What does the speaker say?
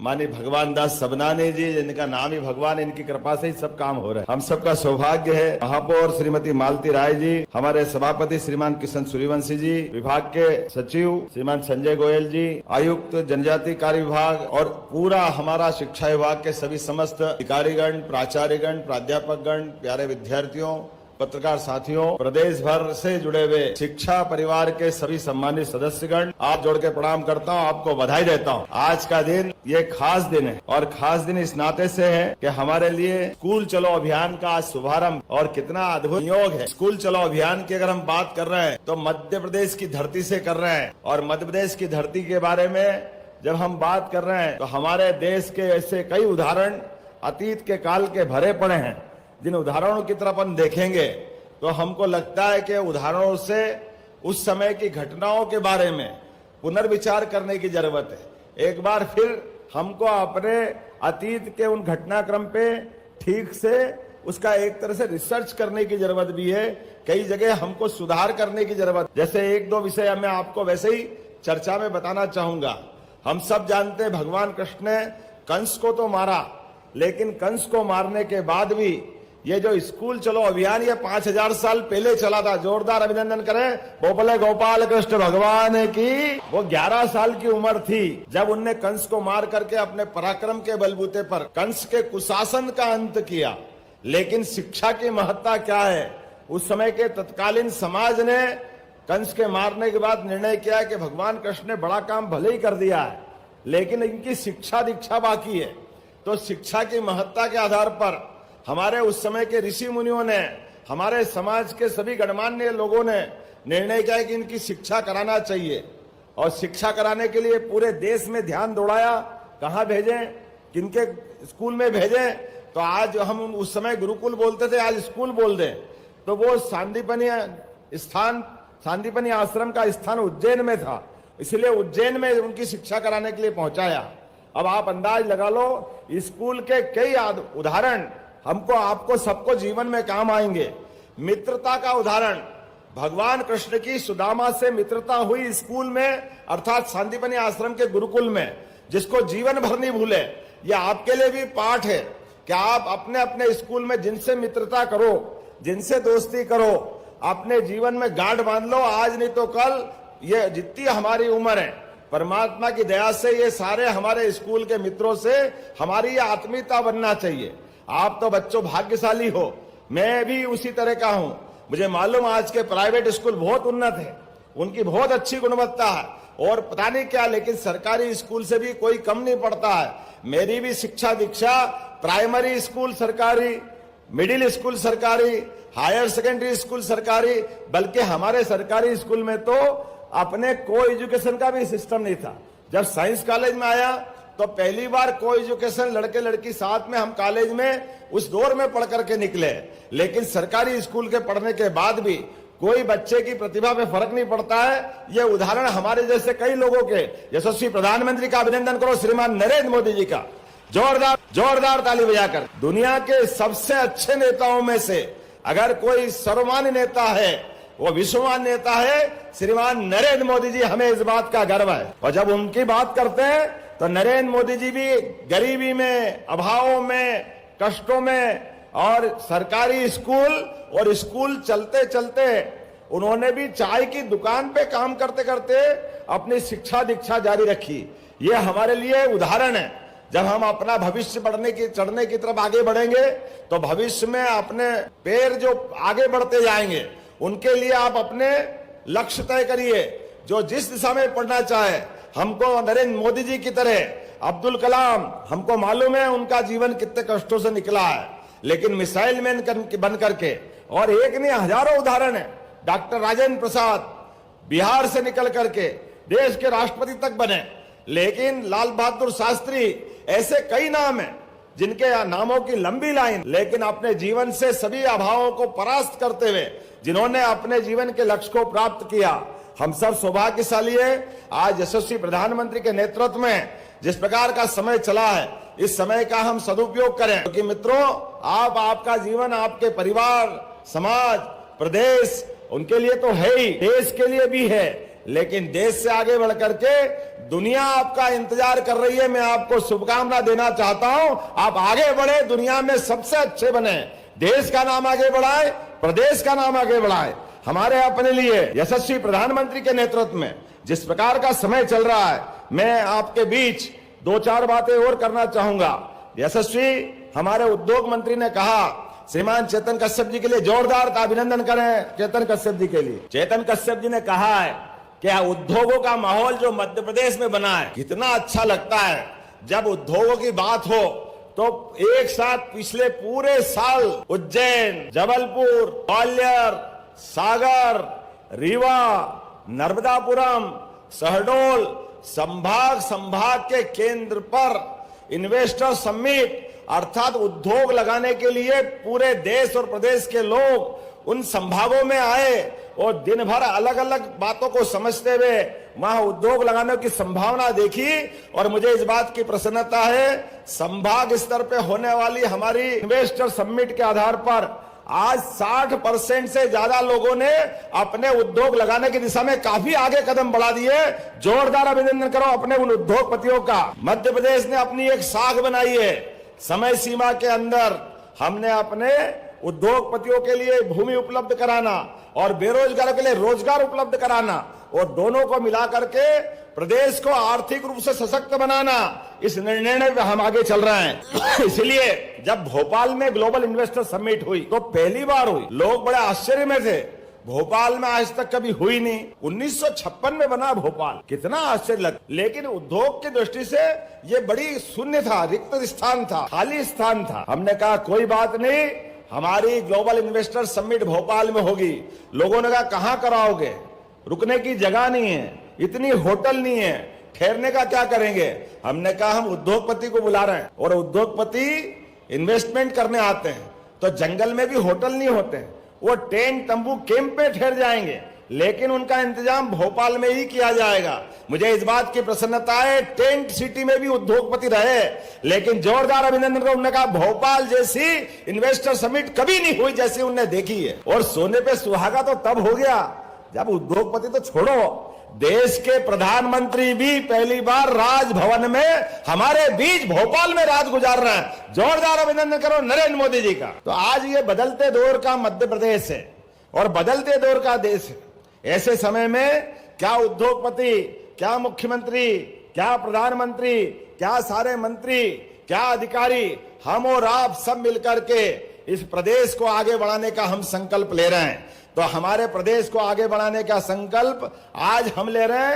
माननीय भगवान दास सबनानी जी, जिनका नाम ही भगवान, इनकी कृपा से ही सब काम हो रहा है। हम सबका सौभाग्य है। महापौर श्रीमती मालती राय जी, हमारे सभापति श्रीमान किशन सूर्यवंशी जी, विभाग के सचिव श्रीमान संजय गोयल जी, आयुक्त जनजाति कार्य विभाग और पूरा हमारा शिक्षा विभाग के सभी समस्त अधिकारीगण, प्राचार्यगण, प्राध्यापकगण, प्यारे विद्यार्थियों, पत्रकार साथियों, प्रदेश भर से जुड़े हुए शिक्षा परिवार के सभी सम्मानित सदस्यगण, आप जोड़ के प्रणाम करता हूं, आपको बधाई देता हूं। आज का दिन ये खास दिन है और खास दिन इस नाते से है कि हमारे लिए स्कूल चलो अभियान का आज शुभारंभ और कितना अद्भुत योग है। स्कूल चलो अभियान की अगर हम बात कर रहे हैं तो मध्य प्रदेश की धरती से कर रहे हैं और मध्य प्रदेश की धरती के बारे में जब हम बात कर रहे हैं तो हमारे देश के ऐसे कई उदाहरण अतीत के काल के भरे पड़े हैं। जिन उदाहरणों की तरफ हम देखेंगे तो हमको लगता है कि उदाहरणों से उस समय की घटनाओं के बारे में पुनर्विचार करने की जरूरत है। एक बार फिर हमको अपने अतीत के उन घटनाक्रम पे ठीक से उसका एक तरह से रिसर्च करने की जरूरत भी है। कई जगह हमको सुधार करने की जरूरत, जैसे एक दो विषय मैं आपको वैसे ही चर्चा में बताना चाहूंगा। हम सब जानते हैं भगवान कृष्ण ने कंस को तो मारा, लेकिन कंस को मारने के बाद भी ये जो स्कूल चलो अभियान ये 5000 साल पहले चला था। जोरदार अभिनंदन करें बोले गोपाल कृष्ण भगवान की। वो 11 साल की उम्र थी जब उनने कंस को मार करके अपने पराक्रम के बलबूते पर कंस के कुशासन का अंत किया। लेकिन शिक्षा की महत्ता क्या है, उस समय के तत्कालीन समाज ने कंस के मारने के बाद निर्णय किया कि भगवान कृष्ण ने बड़ा काम भले ही कर दिया है, लेकिन इनकी शिक्षा दीक्षा बाकी है। तो शिक्षा की महत्ता के आधार पर हमारे उस समय के ऋषि मुनियों ने, हमारे समाज के सभी गणमान्य लोगों ने निर्णय किया कि इनकी शिक्षा कराना चाहिए और शिक्षा कराने के लिए पूरे देश में ध्यान दौड़ाया। कहाँ भेजें, किनके स्कूल में भेजें। तो आज हम उस समय गुरुकुल बोलते थे, आज स्कूल बोल दें तो वो सांदीपनी आश्रम का स्थान उज्जैन में था, इसलिए उज्जैन में उनकी शिक्षा कराने के लिए पहुंचाया। अब आप अंदाज लगा लो, स्कूल के कई उदाहरण हमको आपको सबको जीवन में काम आएंगे। मित्रता का उदाहरण, भगवान कृष्ण की सुदामा से मित्रता हुई स्कूल में, अर्थात सांदीपनी आश्रम के गुरुकुल में, जिसको जीवन भर नहीं भूले। यह आपके लिए भी पाठ है कि आप अपने अपने स्कूल में जिनसे मित्रता करो, जिनसे दोस्ती करो, अपने जीवन में गांठ बांध लो। आज नहीं तो कल, ये जितनी हमारी उम्र है, परमात्मा की दया से ये सारे हमारे स्कूल के मित्रों से हमारी ये आत्मीयता बनना चाहिए। आप तो बच्चों भाग्यशाली हो, मैं भी उसी तरह का हूं। मुझे मालूम आज के प्राइवेट स्कूल बहुत उन्नत है, उनकी बहुत अच्छी गुणवत्ता है और पता नहीं क्या, लेकिन सरकारी स्कूल से भी कोई कम नहीं पड़ता है। मेरी भी शिक्षा दीक्षा प्राइमरी स्कूल सरकारी, मिडिल स्कूल सरकारी, हायर सेकेंडरी स्कूल सरकारी, बल्कि हमारे सरकारी स्कूल में तो अपने को एजुकेशन का भी सिस्टम नहीं था। जब साइंस कॉलेज में आया तो पहली बार को एजुकेशन, लड़के लड़की साथ में हम कॉलेज में उस दौर में पढ़ करके निकले। लेकिन सरकारी स्कूल के पढ़ने के बाद भी कोई बच्चे की प्रतिभा में फर्क नहीं पड़ता है। ये उदाहरण हमारे जैसे कई लोगों के, यशस्वी प्रधानमंत्री का अभिनंदन करो, श्रीमान नरेंद्र मोदी जी का जोरदार ताली बजाकर। दुनिया के सबसे अच्छे नेताओं में से अगर कोई सर्वमान्य नेता है, वो विश्वमान नेता है श्रीमान नरेंद्र मोदी जी। हमें इस बात का गर्व है। और जब उनकी बात करते हैं तो नरेंद्र मोदी जी भी गरीबी में, अभावों में, कष्टों में, और सरकारी स्कूल और स्कूल चलते चलते उन्होंने भी चाय की दुकान पे काम करते करते अपनी शिक्षा दीक्षा जारी रखी। ये हमारे लिए उदाहरण है। जब हम अपना भविष्य चढ़ने की तरफ आगे बढ़ेंगे तो भविष्य में अपने पैर जो आगे बढ़ते जाएंगे, उनके लिए आप अपने लक्ष्य तय करिए। जो जिस दिशा में पढ़ना चाहे, हमको नरेंद्र मोदी जी की तरह अब्दुल कलाम, हमको मालूम है उनका जीवन कितने कष्टों से निकला है, लेकिन मिसाइल मैन बन करके, और एक नहीं हजारों उदाहरण है। डॉक्टर राजेंद्र प्रसाद बिहार से निकल करके देश के राष्ट्रपति तक बने, लेकिन लाल बहादुर शास्त्री, ऐसे कई नाम हैं जिनके नामों की लंबी लाइन, लेकिन अपने जीवन से सभी अभावों को परास्त करते हुए जिन्होंने अपने जीवन के लक्ष्य को प्राप्त किया। हम सब सौभाग्यशाली है। आज यशस्वी प्रधानमंत्री के नेतृत्व में जिस प्रकार का समय चला है, इस समय का हम सदुपयोग करें, क्योंकि मित्रों आपका जीवन आपके परिवार, समाज, प्रदेश, उनके लिए तो है ही, देश के लिए भी है। लेकिन देश से आगे बढ़ करके दुनिया आपका इंतजार कर रही है। मैं आपको शुभकामना देना चाहता हूं, आप आगे बढ़े, दुनिया में सबसे अच्छे बने, देश का नाम आगे बढ़ाए, प्रदेश का नाम आगे बढ़ाए। हमारे अपने लिए यशस्वी प्रधानमंत्री के नेतृत्व में जिस प्रकार का समय चल रहा है, मैं आपके बीच दो चार बातें और करना चाहूंगा। यशस्वी हमारे उद्योग मंत्री ने कहा, श्रीमान चेतन कश्यप जी के लिए जोरदार का अभिनंदन करें। चेतन कश्यप जी के लिए, चेतन कश्यप जी ने कहा है कि उद्योगों का माहौल जो मध्य प्रदेश में बना है, कितना अच्छा लगता है। जब उद्योगों की बात हो तो एक साथ पिछले पूरे साल उज्जैन, जबलपुर, ग्वालियर, सागर, रीवा, नर्मदापुरम, शहडोल संभाग के केंद्र पर इन्वेस्टर समिट अर्थात उद्योग लगाने के लिए पूरे देश और प्रदेश के लोग उन संभागों में आए और दिन भर अलग अलग बातों को समझते हुए वहां उद्योग लगाने की संभावना देखी। और मुझे इस बात की प्रसन्नता है, संभाग स्तर पे होने वाली हमारी इन्वेस्टर समिट के आधार पर आज 60% से ज्यादा लोगों ने अपने उद्योग लगाने की दिशा में काफी आगे कदम बढ़ा दिए। जोरदार अभिनंदन करो अपने उन उद्योगपतियों का। मध्य प्रदेश ने अपनी एक साख बनाई है, समय सीमा के अंदर हमने अपने उद्योगपतियों के लिए भूमि उपलब्ध कराना और बेरोजगारों के लिए रोजगार उपलब्ध कराना, और दोनों को मिलाकर के प्रदेश को आर्थिक रूप से सशक्त बनाना, इस निर्णय में हम आगे चल रहे हैं। इसलिए जब भोपाल में ग्लोबल इन्वेस्टर समिट हुई तो पहली बार हुई, लोग बड़े आश्चर्य में थे, भोपाल में आज तक कभी हुई नहीं। 1956 में बना भोपाल, कितना आश्चर्य लगा। लेकिन उद्योग की दृष्टि से ये बड़ी शून्य था, रिक्त स्थान था, खाली स्थान था। हमने कहा कोई बात नहीं, हमारी ग्लोबल इन्वेस्टर समिट भोपाल में होगी। लोगों ने कहा कहां कराओगे, रुकने की जगह नहीं है, इतनी होटल नहीं है, ठहरने का क्या करेंगे। हमने कहा हम उद्योगपति को बुला रहे हैं, और उद्योगपति इन्वेस्टमेंट करने आते हैं तो जंगल में भी होटल नहीं होते, वो टेंट तंबू कैंप पे ठहर जाएंगे, लेकिन उनका इंतजाम भोपाल में ही किया जाएगा। मुझे इस बात की प्रसन्नता है, टेंट सिटी में भी उद्योगपति रहे, लेकिन जोरदार अभिनंदन करो। उन्होंने कहा भोपाल जैसी इन्वेस्टर समिट कभी नहीं हुई जैसी उन्होंने देखी है। और सोने पे सुहागा तो तब हो गया जब उद्योगपति तो छोड़ो, देश के प्रधानमंत्री भी पहली बार राजभवन में हमारे बीच भोपाल में रात गुजार रहे हैं। जोरदार अभिनंदन करो नरेंद्र मोदी जी का। तो आज ये बदलते दौर का मध्य प्रदेश है और बदलते दौर का देश है। ऐसे समय में क्या उद्योगपति, क्या मुख्यमंत्री, क्या प्रधानमंत्री, क्या सारे मंत्री, क्या अधिकारी, हम और आप सब मिलकर के इस प्रदेश को आगे बढ़ाने का हम संकल्प ले रहे हैं। तो हमारे प्रदेश को आगे बढ़ाने का संकल्प आज हम ले रहे हैं।